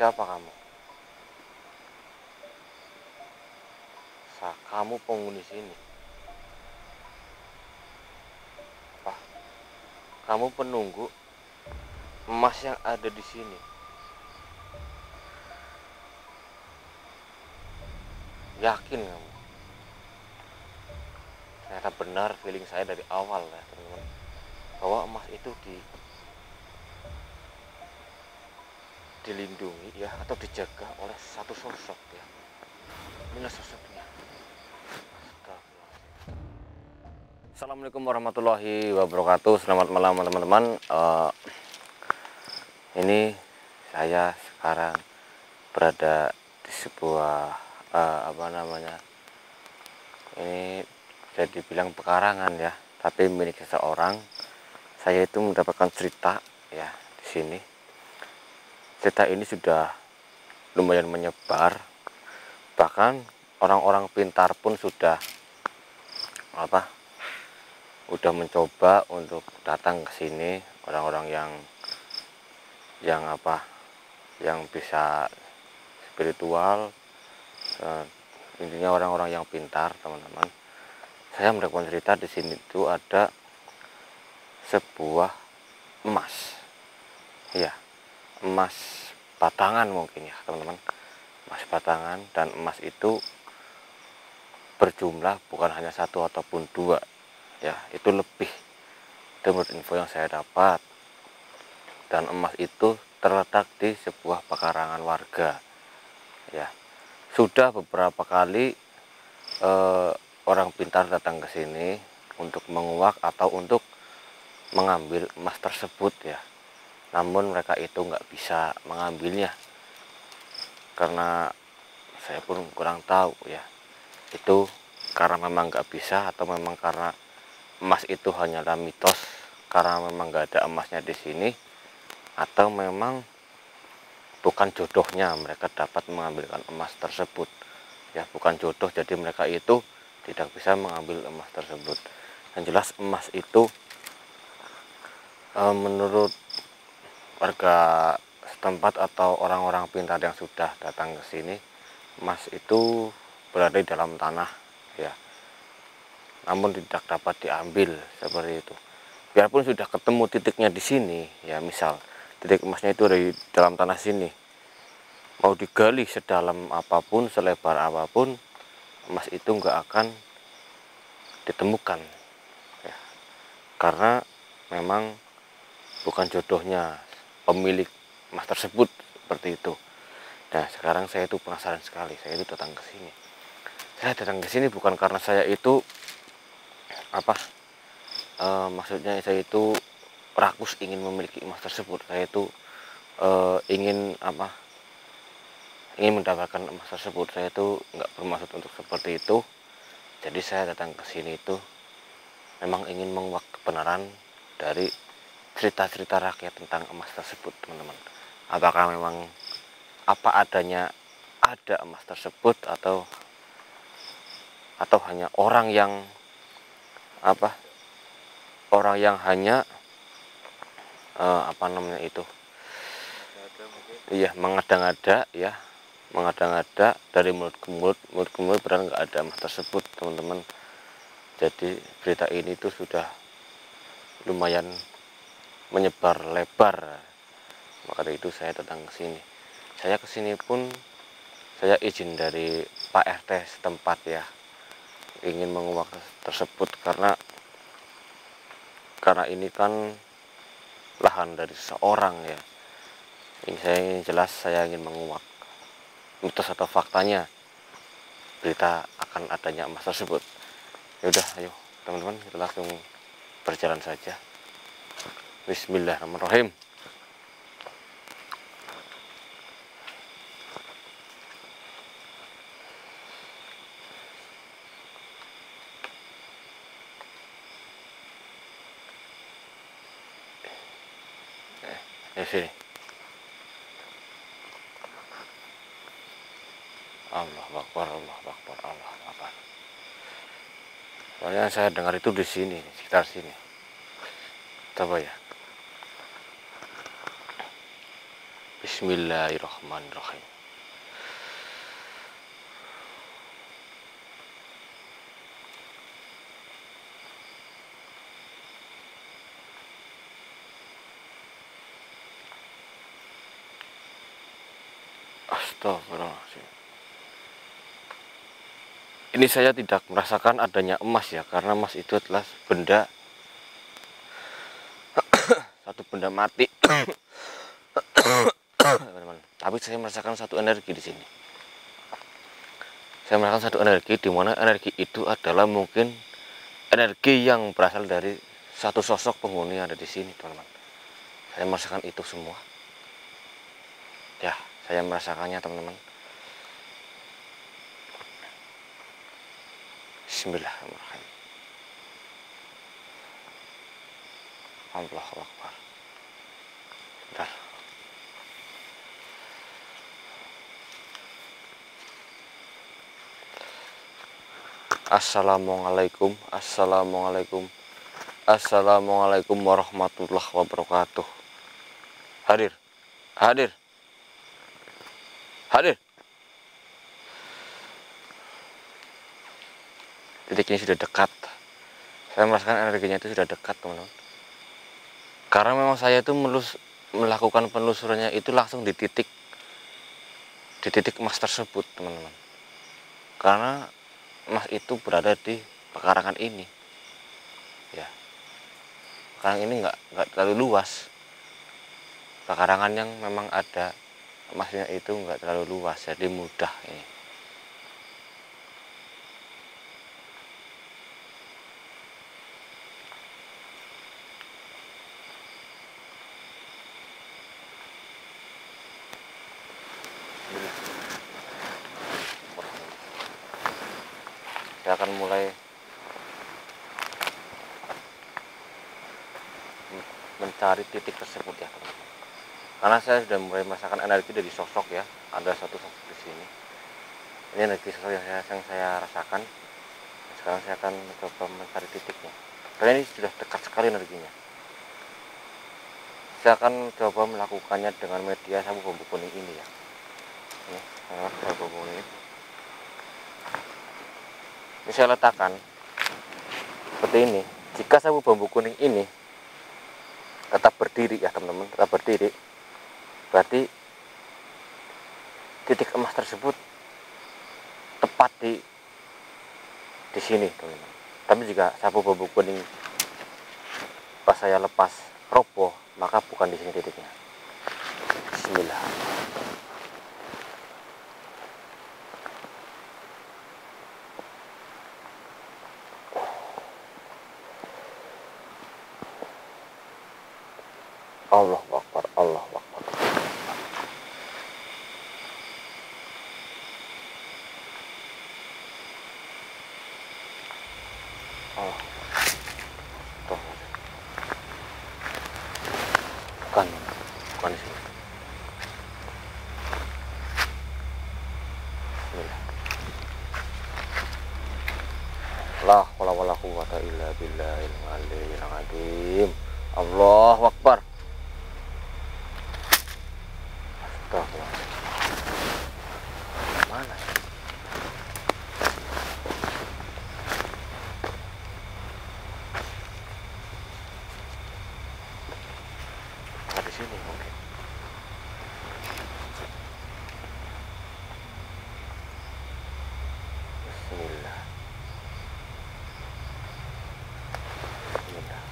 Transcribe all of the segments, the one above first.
Siapa kamu? Kamu penghuni sini. Apa? Kamu penunggu emas yang ada di sini. Yakin kamu? Ternyata benar feeling saya dari awal ya teman-teman, bahwa emas itu dilindungi ya, atau dijaga oleh satu sosok ya. Inilah sosoknya. Assalamualaikum warahmatullahi wabarakatuh. Selamat malam teman-teman. Ini saya sekarang berada di sebuah ini bisa dibilang pekarangan ya, tapi milik seseorang. Saya itu mendapatkan cerita ya di sini. Cerita ini sudah lumayan menyebar, bahkan orang-orang pintar pun sudah mencoba untuk datang ke sini. Orang-orang yang bisa spiritual, intinya orang-orang yang pintar teman-teman. Saya mendapatkan cerita di sini itu ada sebuah emas ya, emas batangan mungkin ya teman-teman, emas batangan. Dan emas itu berjumlah bukan hanya satu ataupun dua ya, itu lebih. Itu menurut info yang saya dapat. Dan emas itu terletak di sebuah pekarangan warga ya. Sudah beberapa kali orang pintar datang ke sini untuk menguak atau untuk mengambil emas tersebut ya, namun mereka itu nggak bisa mengambilnya, karena saya pun kurang tahu ya, itu karena memang nggak bisa atau memang karena emas itu hanyalah mitos, karena memang nggak ada emasnya di sini, atau memang bukan jodohnya mereka dapat mengambilkan emas tersebut ya, bukan jodoh, jadi mereka itu tidak bisa mengambil emas tersebut. Yang jelas emas itu menurut warga setempat atau orang-orang pintar yang sudah datang ke sini, emas itu berada di dalam tanah ya, namun tidak dapat diambil seperti itu. Biarpun sudah ketemu titiknya di sini ya, misal titik emasnya itu dari dalam tanah sini, mau digali sedalam apapun, selebar apapun, emas itu nggak akan ditemukan ya, karena memang bukan jodohnya pemilik emas tersebut, seperti itu. Nah sekarang saya itu penasaran sekali, saya itu datang ke sini. Saya datang ke sini bukan karena saya itu maksudnya saya itu rakus ingin memiliki emas tersebut. Saya itu ingin mendapatkan emas tersebut. Saya itu nggak bermaksud untuk seperti itu. Jadi saya datang ke sini itu memang ingin menguak kebenaran dari cerita-cerita rakyat tentang emas tersebut teman-teman. Apakah memang apa adanya ada emas tersebut, atau hanya orang yang hanya iya, mengada-ngada ya, mengada-ngada dari mulut ke mulut, berarti nggak ada emas tersebut teman-teman. Jadi berita ini tuh sudah lumayan menyebar lebar, maka dari itu saya datang ke sini. Saya kesini pun saya izin dari Pak RT setempat ya, ingin menguak tersebut, karena ini kan lahan dari seseorang ya. Ini saya ingin jelas, saya ingin menguak mitos atau faktanya berita akan adanya emas tersebut. Yaudah, ayo teman-teman, kita langsung berjalan saja. Bismillahirrahmanirrahim. Sini. Allah Akbar, Allah Akbar, Allah Akbar. Soalnya saya dengar itu di sini, sekitar sini. Coba ya. Bismillahirrahmanirrahim. Astagfirullahaladzim. Ini saya tidak merasakan adanya emas ya, karena emas itu adalah benda satu benda mati. Tapi saya merasakan satu energi di sini. Saya merasakan satu energi, di mana energi itu adalah mungkin energi yang berasal dari satu sosok penghuni yang ada di sini, teman-teman. Saya merasakan itu semua. Ya, saya merasakannya, teman-teman. Bismillahirrahmanirrahim. Allahu Akbar. Bentar. Assalamualaikum, assalamualaikum, assalamualaikum warahmatullahi wabarakatuh. Hadir, hadir, hadir. Titik ini sudah dekat. Saya merasakan energinya itu sudah dekat, teman-teman. Karena memang saya itu melakukan penelusurannya itu langsung di titik emas tersebut, teman-teman. Karena emas itu berada di pekarangan ini, ya. Pekarangan ini nggak terlalu luas. Pekarangan yang memang ada emasnya itu nggak terlalu luas, jadi mudah ini. Saya akan mulai mencari titik tersebut ya, teman-teman. Karena saya sudah mulai merasakan energi dari sosok ya. Ada satu sosok di sini. Ini energi sosok yang saya rasakan. Sekarang saya akan mencoba mencari titiknya. Karena ini sudah dekat sekali energinya. Saya akan coba melakukannya dengan media sabu bambu kuning ini ya. Ini sabu bambu kuning. Ini saya letakkan seperti ini. Jika sabu bambu kuning ini tetap berdiri ya, teman-teman, tetap berdiri, berarti titik emas tersebut tepat di sini, teman-teman. Tapi jika sabu bambu kuning pas saya lepas roboh, maka bukan di sini titiknya. Bismillah. Allah Akbar, Allah Akbar. Allah. Tuh. Bukan di sini. Bismillah. La haula wala quwwata illa billahil aliyyil azim. Allahu Akbar. Mana? Nah, di sini mungkin. Bismillah. Bismillah.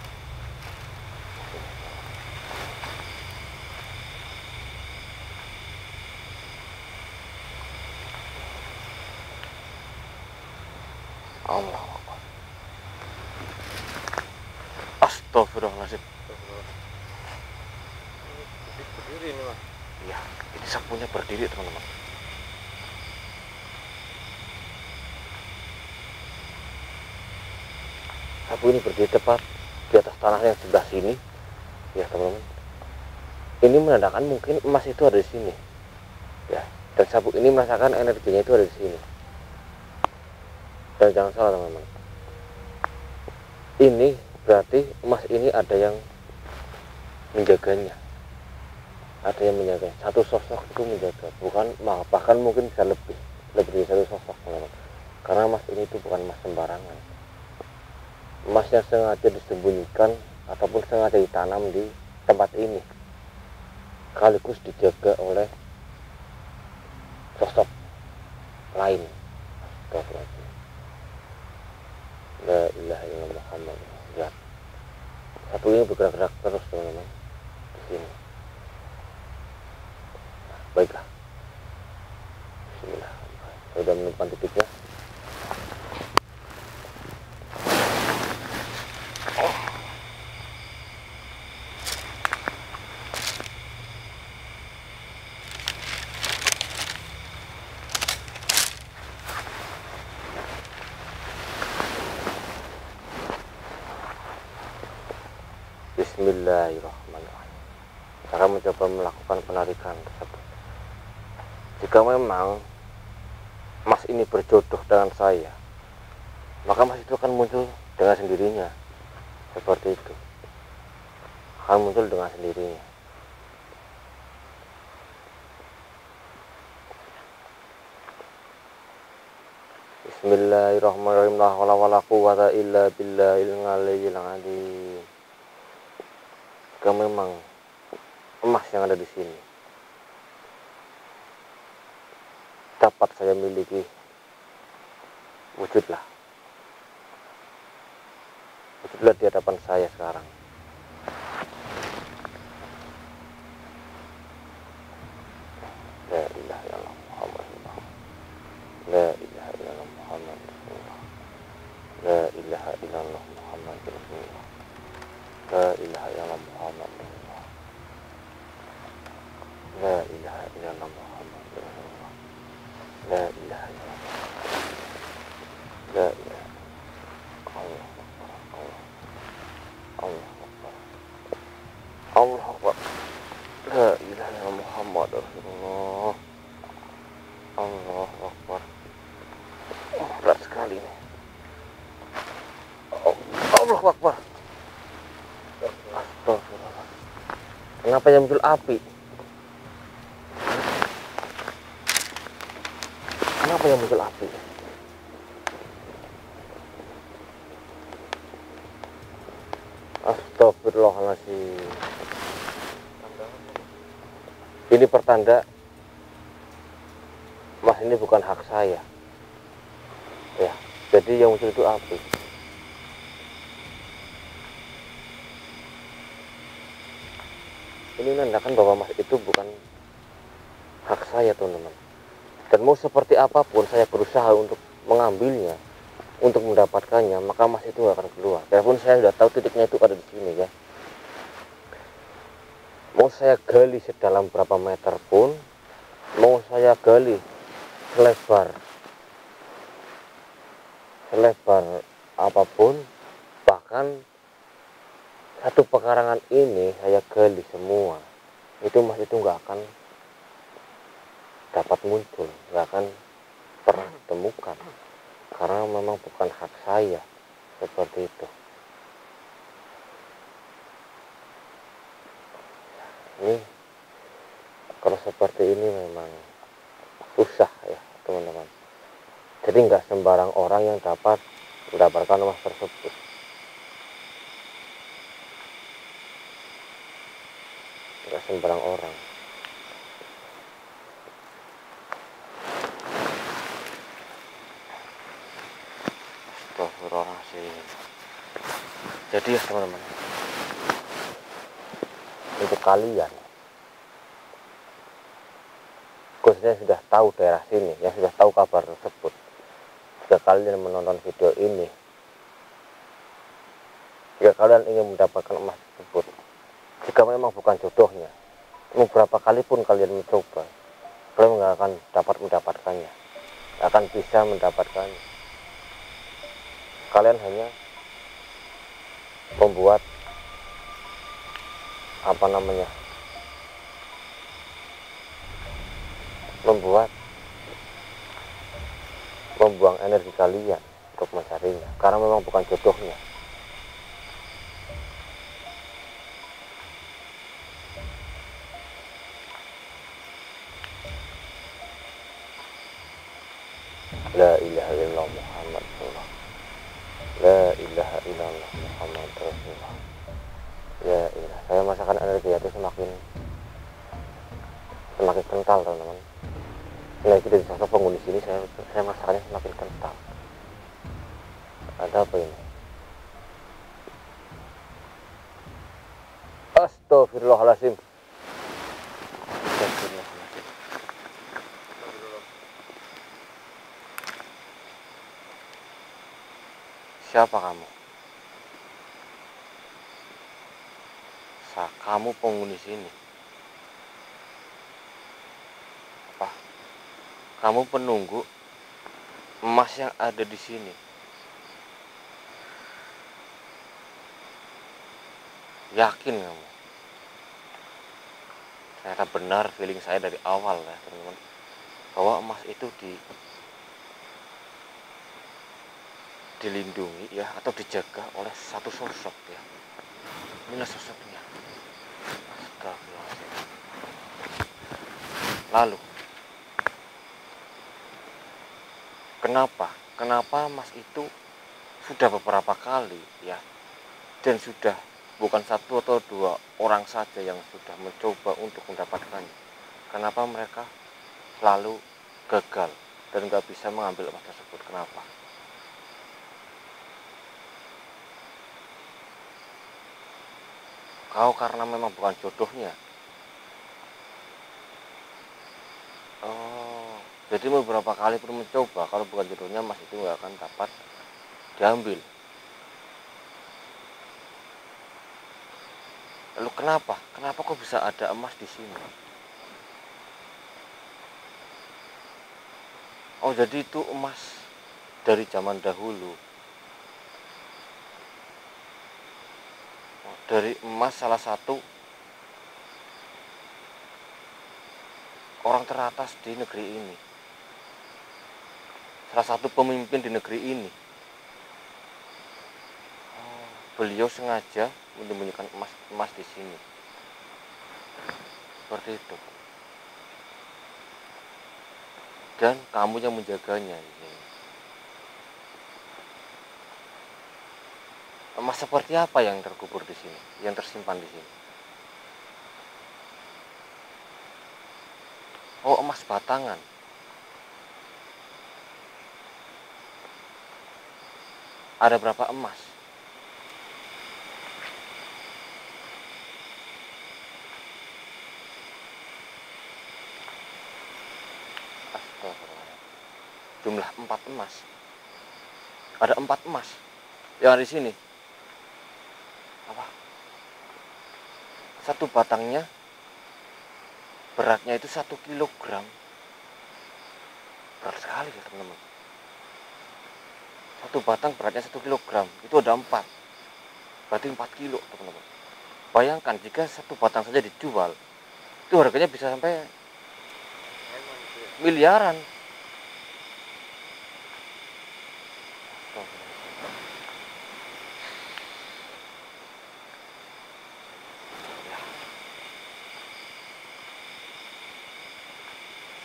Allah Akbar. Astagfirullahaladzim. Berdiri ini, Mas. Iya, ini sapunya berdiri, teman-teman. Sapu ini berdiri tepat di atas tanah yang sebelah sini, ya, teman-teman. Ini menandakan mungkin emas itu ada di sini, ya. Dan sapu ini merasakan energinya itu ada di sini. Dan jangan salah, teman-teman, ini berarti emas ini ada yang menjaganya. ada yang menjaga. Satu sosok itu menjaga, bukan bahkan mungkin bisa lebih dari satu sosok, teman-teman. Karena emas ini itu bukan emas sembarangan, emas yang sengaja disembunyikan ataupun sengaja ditanam di tempat ini, sekaligus dijaga oleh sosok lain. Astagfirullahaladzim. La ilaha illallah Muhammad. Lihat, satu ini bergerak-gerak terus, teman-teman, di sini. Baiklah, bismillah. Sudah menemukan titiknya. Bismillahirrahmanirrahim. Cara mencoba melakukan penarikan tersebut. Jika memang emas ini berjodoh dengan saya, maka emas itu akan muncul dengan sendirinya. Seperti itu, akan muncul dengan sendirinya. Bismillahirrahmanirrahim. La haula wala quwwata illa billahil aliyyil azim. Jika memang emas yang ada di sini dapat saya miliki, wujudlah di hadapan saya sekarang. La ilaha illallah Muhammad Rasulullah. La ilaha illallah Muhammad Rasulullah. La ilaha illallah Muhammad Rasulullah. La ilaha illallah Muhammad Rasulullah. La ilaha illallah Muhammad Rasulullah. La ilaha illallah. La ilaha. Allah Akbar. Allah Akbar. Allah Akbar. La ilaha illallah Muhammad Rasulullah. Allah Akbar. Berat sekali ini. Allah Akbar. Astagfirullah. Kenapa yang muncul api? Kenapa yang muncul api? Astagfirullahaladzim. Ini pertanda emas ini bukan hak saya. Ya, jadi yang muncul itu api. Ini menandakan bahwa emas itu bukan hak saya, teman-teman. Dan mau seperti apapun saya berusaha untuk mengambilnya, untuk mendapatkannya, maka emas itu gak akan keluar. Walaupun saya sudah tahu titiknya itu ada di sini, ya. Mau saya gali sedalam berapa meter pun, mau saya gali selebar apapun, bahkan satu pekarangan ini saya gali semua, itu emas itu nggak akan dapat muncul, nggak akan pernah ditemukan, karena memang bukan hak saya. Seperti itu. Ini kalau seperti ini memang susah, ya, teman-teman. Jadi nggak sembarang orang yang dapat mendapatkan emas tersebut. Nggak sembarang orang. Astagfirullahaladzim. Jadi ya, teman-teman, untuk kalian khususnya sudah tahu daerah sini, yang sudah tahu kabar tersebut, jika kalian menonton video ini, jika kalian ingin mendapatkan emas tersebut, jika memang bukan jodohnya, beberapa kali pun kalian mencoba, kalian nggak akan dapat mendapatkannya, nggak akan bisa mendapatkannya. Kalian hanya membuat membuang energi kalian untuk mencarinya, karena memang bukan jodohnya. La ilaha illallah Muhammad Rasulullah. La ilaha illallah Muhammad Rasulullah. Ya ilah, saya merasakan energi itu semakin kental teman-teman. Lagi dari sosok penghuni sini saya merasakannya semakin kental. Ada apa ini? Astagfirullahaladzim. Astagfirullahaladzim. Siapa kamu? Kamu penghuni sini. Apa? Kamu penunggu emas yang ada di sini. Yakin kamu? Ternyata benar feeling saya dari awal ya teman-teman, bahwa emas itu dilindungi ya, atau dijaga oleh satu sosok ya. Inilah sosoknya. Astagfirullahaladzim. Lalu kenapa emas itu sudah beberapa kali ya, dan sudah bukan satu atau dua orang saja yang sudah mencoba untuk mendapatkannya. Kenapa mereka selalu gagal dan nggak bisa mengambil emas tersebut? Kenapa? Kau karena memang bukan jodohnya. Oh, jadi beberapa kali pun mencoba, kalau bukan jodohnya emas itu nggak akan dapat diambil. Lalu kenapa kok bisa ada emas di sini? Oh, jadi itu emas dari zaman dahulu. Oh, dari emas salah satu orang teratas di negeri ini, salah satu pemimpin di negeri ini. Oh, beliau sengaja menyembunyikan emas di sini. Seperti itu. Dan kamu yang menjaganya di sini. Emas seperti apa yang terkubur di sini, yang tersimpan di sini? Oh, emas batangan. Ada berapa emas? Astagfirullah. Jumlah 4 emas. Ada 4 emas yang ada di sini. Apa? Satu batangnya beratnya itu 1 kilogram. Berat sekali ya teman-teman. Satu batang beratnya 1 kilogram. Itu ada 4. Berarti 4 kilo teman-teman. Bayangkan jika satu batang saja dijual, itu harganya bisa sampai miliaran.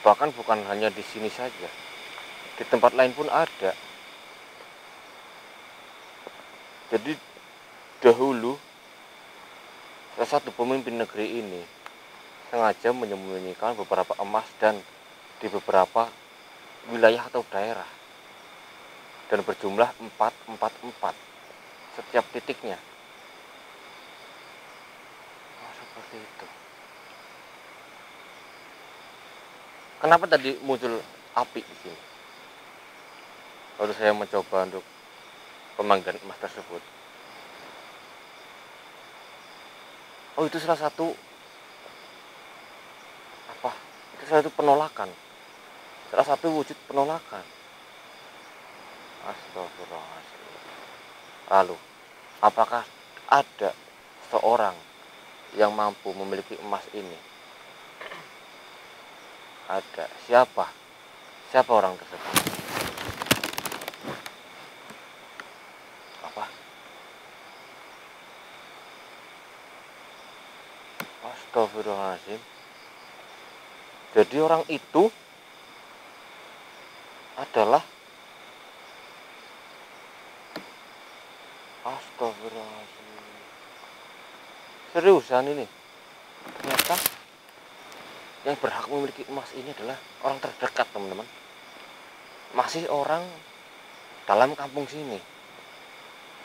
Bahkan bukan hanya di sini saja, di tempat lain pun ada. Jadi dahulu salah satu pemimpin negeri ini sengaja menyembunyikan beberapa emas dan di beberapa wilayah atau daerah, dan berjumlah 444 setiap titiknya. Oh, seperti itu. Kenapa tadi muncul api di sini? Lalu saya mencoba untuk pemanggangan emas tersebut. Oh, itu salah satu apa? Itu salah satu penolakan. Salah satu wujud penolakan. Astagfirullahaladzim. Lalu, apakah ada seorang yang mampu memiliki emas ini? Ada. Siapa? Siapa orang tersebut? Apa? Astagfirullahaladzim. Jadi orang itu adalah, astagfirullahaladzim, seriusan ini, ternyata yang berhak memiliki emas ini adalah orang terdekat, teman-teman. Masih orang dalam kampung sini,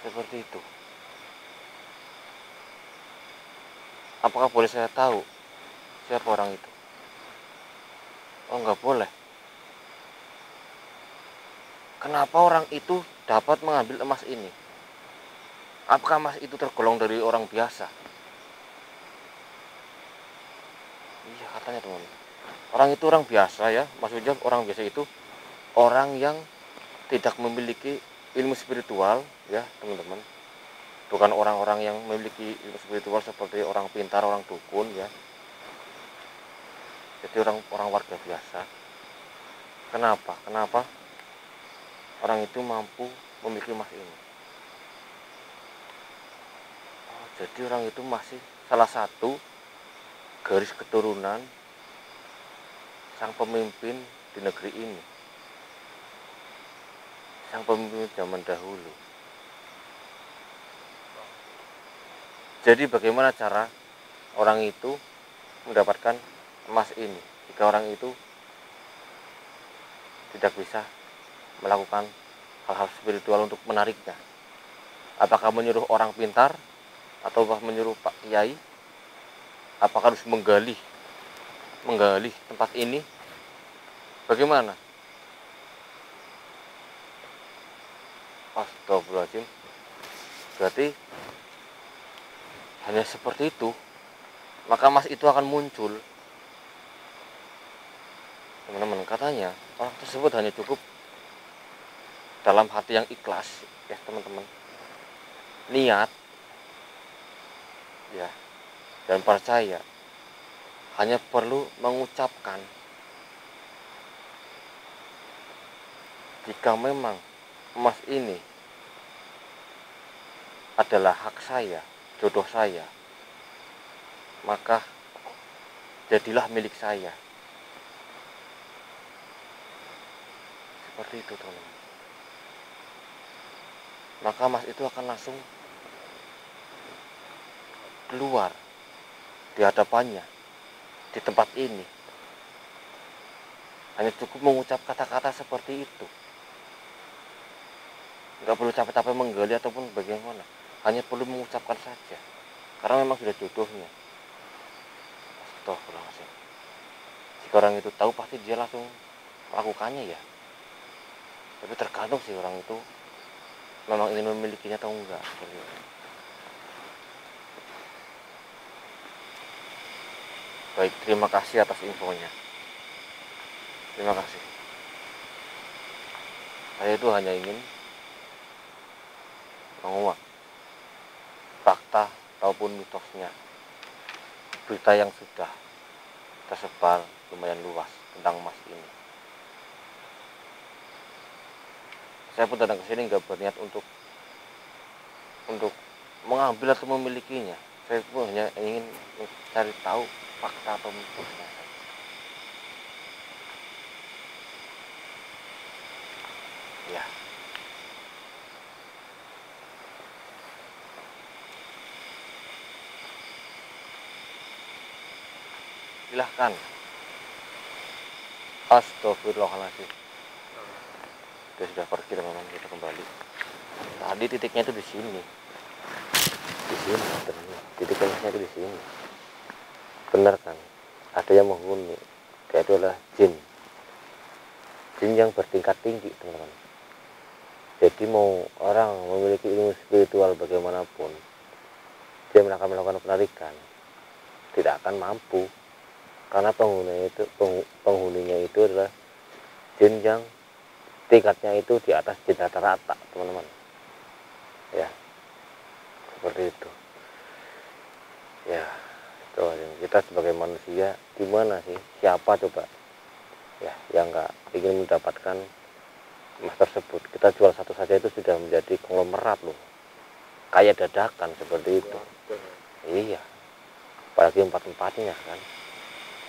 seperti itu. Apakah boleh saya tahu siapa orang itu? Oh, nggak boleh. Kenapa orang itu dapat mengambil emas ini? Apakah emas itu tergolong dari orang biasa? Iya, katanya, teman. Orang itu orang biasa ya, maksudnya orang biasa itu orang yang tidak memiliki ilmu spiritual ya, teman-teman. Bukan orang-orang yang memiliki ilmu spiritual seperti orang pintar, orang dukun ya. Jadi orang warga biasa. Kenapa orang itu mampu memiliki emas ini? Oh, jadi orang itu masih salah satu garis keturunan sang pemimpin di negeri ini, sang pemimpin zaman dahulu. Jadi bagaimana cara orang itu mendapatkan emas ini jika orang itu tidak bisa melakukan hal-hal spiritual untuk menariknya? Apakah menyuruh orang pintar atau menyuruh Pak Kiai? Apakah harus menggali tempat ini? Bagaimana? Astagfirullahaladzim. Berarti hanya seperti itu, maka emas itu akan muncul. Teman-teman, katanya orang tersebut hanya cukup dalam hati yang ikhlas ya, teman-teman, niat ya, dan percaya, hanya perlu mengucapkan, jika memang emas ini adalah hak saya, jodoh saya, maka jadilah milik saya. Seperti itu, teman-teman. Maka emas itu akan langsung keluar di hadapannya, di tempat ini. Hanya cukup mengucap kata-kata seperti itu. Nggak perlu capek-capek menggali ataupun bagaimana, hanya perlu mengucapkan saja, karena memang sudah jodohnya. Astagfirullahaladzim. Jika orang itu tahu, pasti dia langsung melakukannya ya. Tapi tergantung sih orang itu memang ingin memilikinya atau enggak. Baik, terima kasih atas infonya. Terima kasih. Saya itu hanya ingin menguak fakta ataupun mitosnya, berita yang sudah tersebar lumayan luas tentang emas ini. Saya pun datang ke sini nggak berniat untuk mengambil atau memilikinya. Saya pun hanya ingin mencari tahu fakta atau mitosnya. Ya. Silahkan. Astagfirullahaladzim. Dia sudah pergi, teman-teman. Kita kembali. Tadi titiknya itu di sini. Di sini, teman-teman. Titiknya itu di sini. Benar kan? Ada yang menghuni. Dia itu adalah jin. Jin yang bertingkat tinggi, teman-teman. Jadi mau orang memiliki ilmu spiritual bagaimanapun, dia akan melakukan penarikan, tidak akan mampu, karena penghuninya itu adalah jin yang tingkatnya itu di atas jin rata-rata, teman-teman. Ya, seperti itu. Ya, itu kita sebagai manusia gimana sih? Siapa coba ya yang nggak ingin mendapatkan emas tersebut? Kita jual satu saja itu sudah menjadi konglomerat loh, kayak dadakan seperti itu. Iya, apalagi empat-empatnya kan,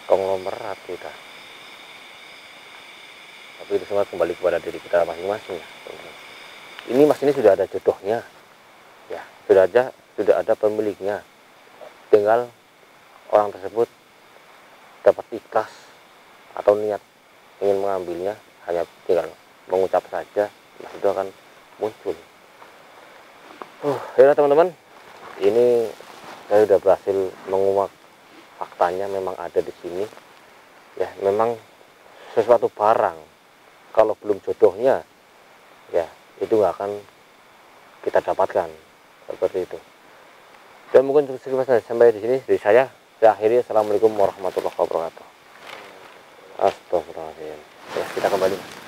konglomerat kita. tapi itu semua kembali kepada diri kita masing-masing ya, teman-teman. Ini mas ini sudah ada jodohnya ya, sudah ada pemiliknya, tinggal orang tersebut dapat ikhlas atau niat ingin mengambilnya, hanya tinggal mengucap saja, mas itu akan muncul. Ya teman-teman, ini saya sudah berhasil menguak faktanya, memang ada di sini ya. Memang sesuatu barang kalau belum jodohnya ya itu nggak akan kita dapatkan, seperti itu. Dan mungkin cukup sampai di sini dari saya akhiri. Assalamualaikum warahmatullahi wabarakatuh. Astagfirullahaladzim. Ya, kita kembali.